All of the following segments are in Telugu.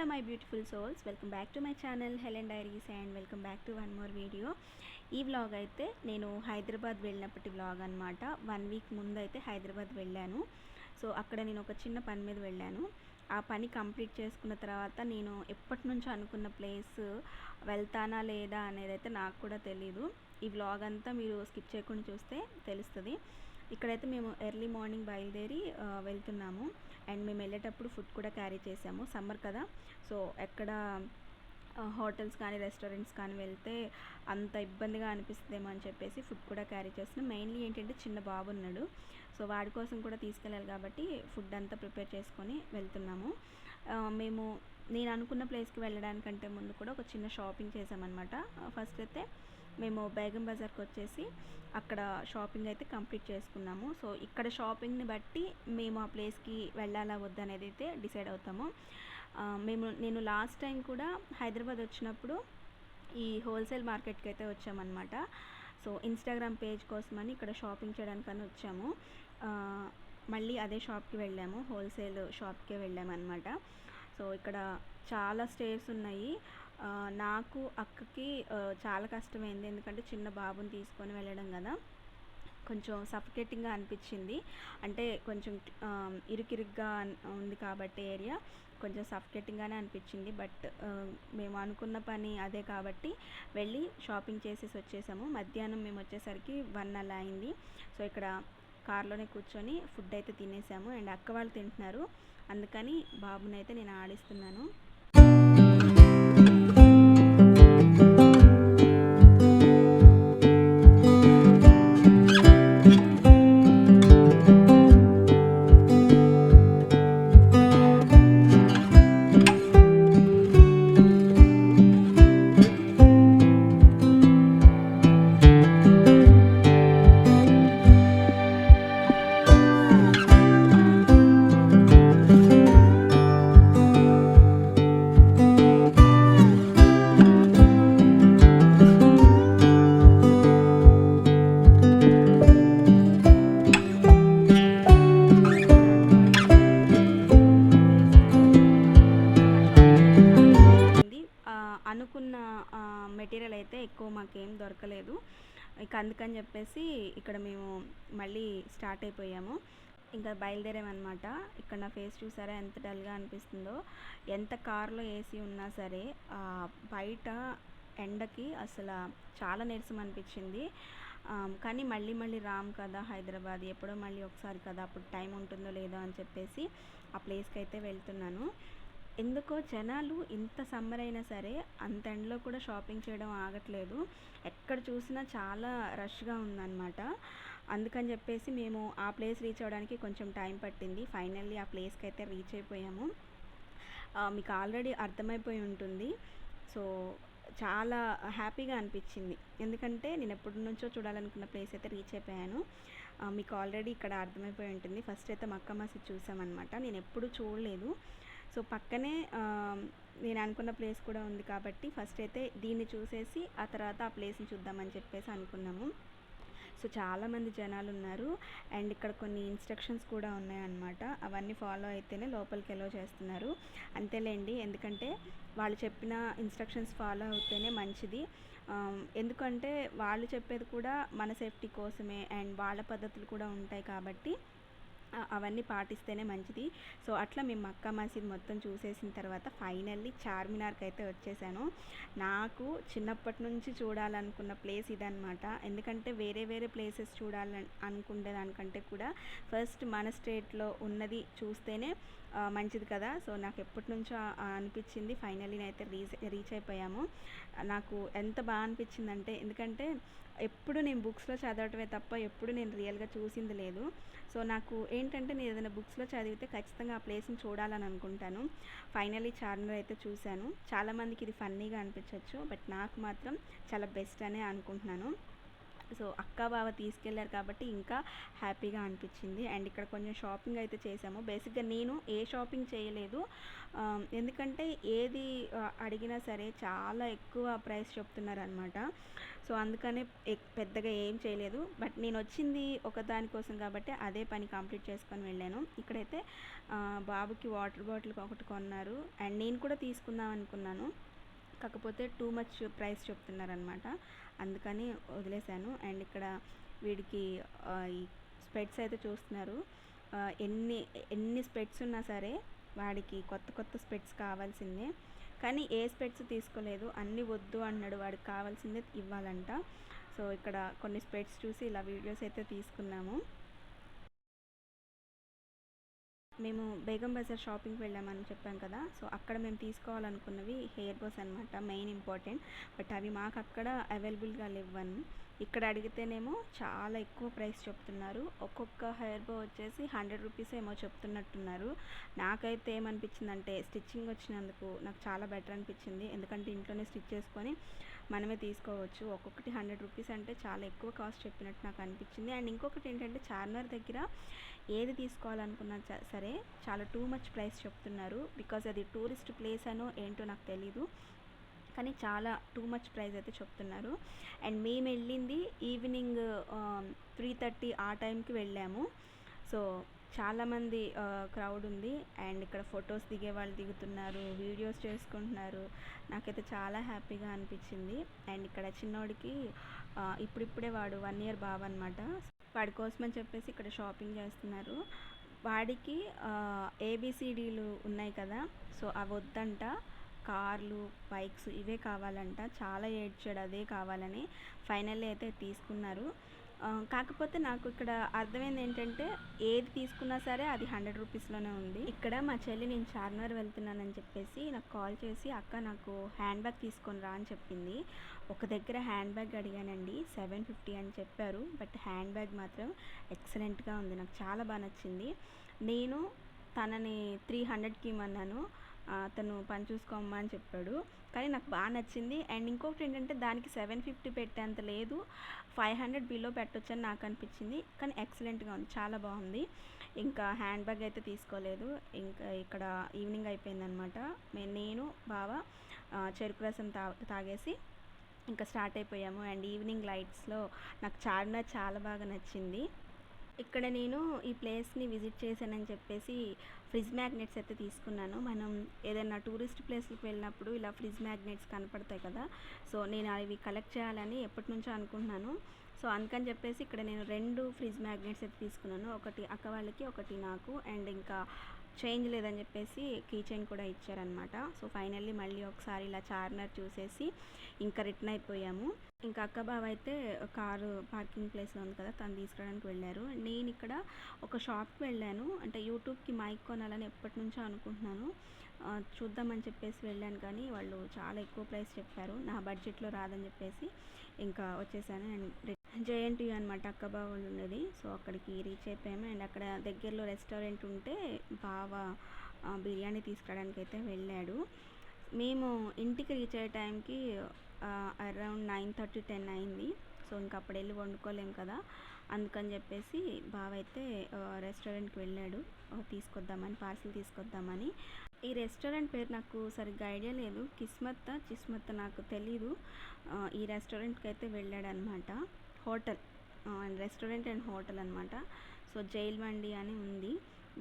my beautiful souls, welcome back to my channel Helen Diaries and welcome back to one more video. ఈ వ్లాగ్ అయితే నేను హైదరాబాద్ వెళ్ళినప్పటి వ్లాగ్ అనమాట. 1 వీక్ ముందు అయితే హైదరాబాద్ వెళ్ళాను. సో అక్కడ నేను ఒక చిన్న పని మీద వెళ్ళాను. ఆ పని కంప్లీట్ చేసుకున్న తర్వాత నేను ఎప్పటి నుంచో అనుకున్న ప్లేస్ వెళ్తానా లేదా అనేది అయితే నాకు కూడా తెలీదు. ఈ వ్లాగ్ అంతా మీరు స్కిప్ చేయకుండా చూస్తే తెలుస్తుంది. ఇక్కడైతే మేము ఎర్లీ మార్నింగ్ బయలుదేరి వెళ్తున్నాము. అండ్ మేము వెళ్ళేటప్పుడు ఫుడ్ కూడా క్యారీ చేసాము. సమ్మర్ కదా, సో ఎక్కడ హోటల్స్ కానీ రెస్టారెంట్స్ కానీ వెళ్తే అంత ఇబ్బందిగా అనిపిస్తుందేమో అని చెప్పేసి ఫుడ్ కూడా క్యారీ చేస్తున్నాం. మెయిన్లీ ఏంటంటే చిన్న బాబు ఉన్నాడు, సో వాడి కోసం కూడా తీసుకెళ్ళాలి కాబట్టి ఫుడ్ అంతా ప్రిపేర్ చేసుకొని వెళ్తున్నాము. నేను అనుకున్న ప్లేస్కి వెళ్ళడానికంటే ముందు కూడా ఒక చిన్న షాపింగ్ చేసామన్నమాట. ఫస్ట్ అయితే మేము బేగం బజార్కి వచ్చేసి అక్కడ షాపింగ్ అయితే కంప్లీట్ చేసుకున్నాము. సో ఇక్కడ షాపింగ్ని బట్టి మేము ఆ ప్లేస్కి వెళ్ళాలా వద్దనేది అయితే డిసైడ్ అవుతాము. నేను లాస్ట్ టైం కూడా హైదరాబాద్ వచ్చినప్పుడు ఈ హోల్సేల్ మార్కెట్కి అయితే వచ్చామన్నమాట. సో ఇన్స్టాగ్రామ్ పేజ్ కోసమని ఇక్కడ షాపింగ్ చేయడానికని వచ్చాము. మళ్ళీ అదే షాప్కి వెళ్ళాము, హోల్సేల్ షాప్కే వెళ్ళామన్నమాట. సో ఇక్కడ చాలా స్టేర్స్ ఉన్నాయి. నాకు అక్కకి చాలా కష్టమైంది, ఎందుకంటే చిన్న బాబుని తీసుకొని వెళ్ళడం కదా, కొంచెం సఫికేటింగ్గా అనిపించింది. అంటే కొంచెం ఇరుకిరుగ్గా ఉంది కాబట్టి ఏరియా కొంచెం సఫికేటింగ్గానే అనిపించింది. బట్ మేము అనుకున్న పని అదే కాబట్టి వెళ్ళి షాపింగ్ చేసేసి వచ్చేసాము. మధ్యాహ్నం మేము వచ్చేసరికి 1 అలా అయింది. సో ఇక్కడ కార్లోనే కూర్చొని ఫుడ్ అయితే తినేసాము. అండ్ అక్క వాళ్ళు తింటున్నారు, అందుకని బాబుని అయితే నేను ఆడిస్తున్నాను. అనుకున్న మెటీరియల్ అయితే ఎక్కువ మాకేం దొరకలేదు. ఇక అందుకని చెప్పేసి ఇక్కడ మేము మళ్ళీ స్టార్ట్ అయిపోయాము. ఇంకా బయలుదేరామన్నమాట. ఇక్కడ నా ఫేస్ చూసారా ఎంత డల్గా అనిపిస్తుందో. ఎంత కార్లో ఏసీ ఉన్నా సరే బయట ఎండకి అసలు చాలా నీరసం అనిపించింది. కానీ మళ్ళీ రామ్ కదా హైదరాబాద్, ఎప్పుడో మళ్ళీ ఒకసారి కదా, అప్పుడు టైం ఉంటుందో లేదో అని చెప్పేసి ఆ ప్లేస్కి అయితే వెళ్తున్నాను. ఎందుకో జనాలు ఇంత సమ్మర్ అయినా సరే అంత ఎండలో కూడా షాపింగ్ చేయడం ఆగట్లేదు. ఎక్కడ చూసినా చాలా రష్గా ఉందన్నమాట. అందుకని చెప్పేసి మేము ఆ ప్లేస్ రీచ్ అవ్వడానికి కొంచెం టైం పట్టింది. ఫైనల్లీ ఆ ప్లేస్కి అయితే రీచ్ అయిపోయాము. మీకు ఆల్రెడీ అర్థమైపోయి ఉంటుంది. సో చాలా హ్యాపీగా అనిపించింది, ఎందుకంటే నేను ఎప్పటి నుంచో చూడాలనుకున్న ప్లేస్ అయితే రీచ్ అయిపోయాను. మీకు ఆల్రెడీ ఇక్కడ అర్థమైపోయి ఉంటుంది. ఫస్ట్ అయితే మక్కా మసీద్ చూసామన్నమాట. నేను ఎప్పుడు చూడలేదు. సో పక్కనే నేను అనుకున్న ప్లేస్ కూడా ఉంది కాబట్టి ఫస్ట్ అయితే దీన్ని చూసేసి ఆ తర్వాత ఆ ప్లేస్ని చూద్దామని చెప్పేసి అనుకున్నాము. సో చాలామంది జనాలు ఉన్నారు. అండ్ ఇక్కడ కొన్ని ఇన్స్ట్రక్షన్స్ కూడా ఉన్నాయన్నమాట. అవన్నీ ఫాలో అయితేనే లోపలికి ఎలో చేస్తున్నారు. అంతేలేండి, ఎందుకంటే వాళ్ళు చెప్పిన ఇన్స్ట్రక్షన్స్ ఫాలో అవుతేనే మంచిది. ఎందుకంటే వాళ్ళు చెప్పేది కూడా మన సేఫ్టీ కోసమే, అండ్ వాళ్ళ పద్ధతులు కూడా ఉంటాయి కాబట్టి అవన్నీ పాటిస్తేనే మంచిది. సో అట్లా మేము మక్కా మసీద్ మొత్తం చూసేసిన తర్వాత ఫైనల్లీ చార్మినార్కి అయితే వచ్చేసాను. నాకు చిన్నప్పటి నుంచి చూడాలనుకున్న ప్లేస్ ఇదనమాట. ఎందుకంటే వేరే ప్లేసెస్ చూడాలని అనుకునే దానికంటే కూడా ఫస్ట్ మన స్టేట్లో ఉన్నది చూస్తేనే మంచిది కదా. సో నాకు ఎప్పటి నుంచో అనిపించింది. ఫైనల్లీ అయితే రీచ్ అయిపోయాము. నాకు ఎంత బాగా అనిపించిందంటే, ఎందుకంటే ఎప్పుడు నేను బుక్స్లో చదవటమే తప్ప ఎప్పుడు నేను రియల్గా చూసింది లేదు. సో నాకు ఏంటంటే నేను ఏదైనా బుక్స్లో చదివితే ఖచ్చితంగా ఆ ప్లేస్ని చూడాలని అనుకుంటాను. ఫైనల్లీ చార్మినార్ అయితే చూశాను. చాలామందికి ఇది ఫన్నీగా అనిపించవచ్చు, బట్ నాకు మాత్రం చాలా బెస్ట్ అనే అనుకుంటున్నాను. సో అక్క బావ తీసుకెళ్లారు కాబట్టి ఇంకా హ్యాపీగా అనిపించింది. అండ్ ఇక్కడ కొంచెం షాపింగ్ అయితే చేసాము. బేసిక్గా నేను ఏ షాపింగ్ చేయలేదు, ఎందుకంటే ఏది అడిగినా సరే చాలా ఎక్కువ ప్రైస్ చెప్తున్నారనమాట. సో అందుకనే పెద్దగా ఏం చేయలేదు. బట్ నేను వచ్చింది ఒక దానికోసం కాబట్టి అదే పని కంప్లీట్ చేసుకొని వెళ్ళాను. ఇక్కడైతే బాబుకి వాటర్ బాటిల్ ఒకటి కొన్నారు అండ్ నేను కూడా తీసుకుందాం అనుకున్నాను, కాకపోతే టూ మచ్ ప్రైస్ చెప్తున్నారనమాట, అందుకని వదిలేశాను. అండ్ ఇక్కడ వీడికి ఈ స్పెట్స్ అయితే చూస్తున్నారు. ఎన్ని ఎన్ని స్పెట్స్ ఉన్నా సరే వాడికి కొత్త కొత్త స్పెట్స్ కావాల్సిందే, కానీ ఏ స్పెట్స్ తీసుకోలేదు, అన్నీ వద్దు అన్నాడు, వాడికి కావాల్సిందే ఇవ్వాలంట. సో ఇక్కడ కొన్ని స్పెట్స్ చూసి ఇలా వీడియోస్ అయితే తీసుకున్నాము. మేము బేగం బజార్ షాపింగ్కి వెళ్ళామని చెప్పాం కదా, సో అక్కడ మేము తీసుకోవాలనుకున్నవి హెయిర్ బాస్ అనమాట, మెయిన్ ఇంపార్టెంట్. బట్ అవి మాకు అక్కడ అవైలబుల్గా లేవని, ఇక్కడ అడిగితేనేమో చాలా ఎక్కువ ప్రైస్ చెప్తున్నారు. ఒక్కొక్క హెయిర్ బో వచ్చేసి 100 రూపీస్ ఏమో చెప్తున్నట్టున్నారు. నాకైతే ఏమనిపించిందంటే స్టిచ్చింగ్ వచ్చినందుకు నాకు చాలా బెటర్ అనిపించింది, ఎందుకంటే ఇంట్లోనే స్టిచ్ చేసుకొని మనమే తీసుకోవచ్చు. ఒక్కొక్కటి 100 రూపీస్ అంటే చాలా ఎక్కువ కాస్ట్ చెప్పినట్టు నాకు అనిపించింది. అండ్ ఇంకొకటి ఏంటంటే చార్మినార్ దగ్గర ఏది తీసుకోవాలనుకున్నా సరే చాలా టూ మచ్ ప్రైస్ చెప్తున్నారు. బికాజ్ అది టూరిస్ట్ ప్లేస్ అనో ఏంటో నాకు తెలీదు, కానీ చాలా టూ మచ్ ప్రైస్ అయితే చెప్తున్నారు. అండ్ మేము వెళ్ళింది ఈవినింగ్ 3:30 ఆ టైంకి వెళ్ళాము. సో చాలామంది క్రౌడ్ ఉంది అండ్ ఇక్కడ ఫొటోస్ దిగే వాళ్ళు దిగుతున్నారు, వీడియోస్ చేసుకుంటున్నారు. నాకైతే చాలా హ్యాపీగా అనిపించింది. అండ్ ఇక్కడ చిన్నోడికి ఇప్పుడిప్పుడే వాడు 1 ఇయర్ బాబు అనమాట, వాడి కోసమని చెప్పేసి ఇక్కడ షాపింగ్ చేస్తున్నారు. వాడికి ఏబిసిడీలు ఉన్నాయి కదా, సో అవి వద్దంట, కార్లు బైక్స్ ఇవే కావాలంట. చాలా ఏడ్చాడు అదే కావాలని. ఫైనల్లీ అయితే తీసుకున్నారు. కాకపోతే నాకు ఇక్కడ అర్థమైంది ఏంటంటే ఏది తీసుకున్నా సరే అది 100 రూపీస్లోనే ఉంది. ఇక్కడ మా చెల్లి నేను చార్మినార్ వెళ్తున్నానని చెప్పేసి నాకు కాల్ చేసి అక్క నాకు హ్యాండ్ బ్యాగ్ తీసుకొని రా అని చెప్పింది. ఒక దగ్గర హ్యాండ్ బ్యాగ్ అడిగానండి, 750 అని చెప్పారు. బట్ హ్యాండ్ బ్యాగ్ మాత్రం ఎక్సలెంట్గా ఉంది, నాకు చాలా బాగా నచ్చింది. నేను తనని 300కి ఇమ్మన్నాను, అతను పని చూసుకోమ్మా అని చెప్పాడు, కానీ నాకు బాగా నచ్చింది. అండ్ ఇంకొకటి ఏంటంటే దానికి 750 పెట్టేంత లేదు, 500 బిలో పెట్టొచ్చని నాకు అనిపించింది, కానీ ఎక్సలెంట్గా ఉంది, చాలా బాగుంది. ఇంకా హ్యాండ్ బ్యాగ్ అయితే తీసుకోలేదు. ఇంకా ఇక్కడ ఈవినింగ్ అయిపోయిందనమాట. నేను బావ చెరుకు రసం తాగేసి ఇంకా స్టార్ట్ అయిపోయాము. అండ్ ఈవినింగ్ లైట్స్లో నాకు చార్మినార్ చాలా బాగా నచ్చింది. ఇక్కడ నేను ఈ ప్లేస్ని విజిట్ చేశానని చెప్పేసి ఫ్రిడ్జ్ మ్యాగ్నెట్స్ అయితే తీసుకున్నాను. మనం ఏదైనా టూరిస్ట్ ప్లేస్కి వెళ్ళినప్పుడు ఇలా ఫ్రిడ్జ్ మ్యాగ్నెట్స్ కనపడతాయి కదా, సో నేను అవి కలెక్ట్ చేయాలని ఎప్పటి నుంచో అనుకుంటున్నాను. సో అందుకని చెప్పేసి ఇక్కడ నేను 2 ఫ్రిడ్జ్ మ్యాగ్నెట్స్ అయితే తీసుకున్నాను, ఒకటి అక్క వాళ్ళకి ఒకటి నాకు. అండ్ ఇంకా చేంజ్ లేదని చెప్పేసి కీ చైన్ కూడా ఇచ్చారనమాట. సో ఫైనల్లీ మళ్ళీ ఒకసారి ఇలా చార్మినార్ చూసేసి ఇంకా రిటర్న్ అయిపోయాము. ఇంకా అక్క బావ అయితే కారు పార్కింగ్ ప్లేస్లో ఉంది కదా, తను తీసుకురావడానికి వెళ్ళారు. నేను ఇక్కడ ఒక షాప్కి వెళ్ళాను, అంటే యూట్యూబ్కి మైక్ కొనాలని ఎప్పటి నుంచో అనుకుంటున్నాను, చూద్దామని చెప్పేసి వెళ్ళాను, కానీ వాళ్ళు చాలా ఎక్కువ ప్రైస్ చెప్పారు, నా బడ్జెట్లో రాదని చెప్పేసి ఇంకా వచ్చేసాను. అండ్ జేఎన్టీయూ అనమాట అక్క బావ వాళ్ళు ఉండేది. సో అక్కడికి రీచ్ అయిపోయాము. అండ్ అక్కడ దగ్గరలో రెస్టారెంట్ ఉంటే బావ బిర్యానీ తీసుకురావడానికి అయితే వెళ్ళాడు. మేము ఇంటికి రీచ్ అయ్యే టైంకి అరౌండ్ 9:30 10 అయింది. సో ఇంకా అప్పుడు వెళ్ళి వండుకోలేము కదా, అందుకని చెప్పేసి బావ అయితే రెస్టారెంట్కి వెళ్ళాడు, తీసుకొద్దామని, పార్సిల్ తీసుకొద్దామని. ఈ రెస్టారెంట్ పేరు నాకు సరిగ్గా ఐడియా లేదు, చిస్మత్ నాకు తెలీదు. ఈ రెస్టారెంట్కి అయితే వెళ్ళాడనమాట, హోటల్, రెస్టారెంట్ అండ్ హోటల్ అనమాట. సో జైల్ మండి అని ఉంది,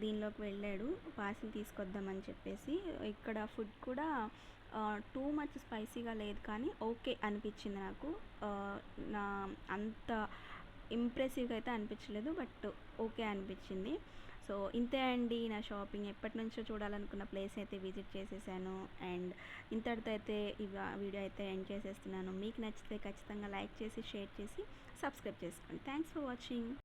దీనిలోకి వెళ్ళాడు పార్సిల్ తీసుకొద్దామని చెప్పేసి. ఇక్కడ ఫుడ్ కూడా టూ మచ్ స్పైసీగా లేదు, కానీ ఓకే అనిపించింది నాకు. నా అంత ఇంప్రెసివ్గా అయితే అనిపించలేదు, బట్ ఓకే అనిపించింది. సో ఇంతే అండి నా షాపింగ్. ఎప్పటి నుంచో చూడాలనుకున్న ప్లేస్ అయితే విజిట్ చేసేసాను. అండ్ ఇంతటితో అయితే ఈ వీడియో అయితే ఎండ్ చేసేస్తున్నాను. మీకు నచ్చితే ఖచ్చితంగా లైక్ చేసి షేర్ చేసి సబ్స్క్రైబ్ చేసుకోండి. Thanks for watching.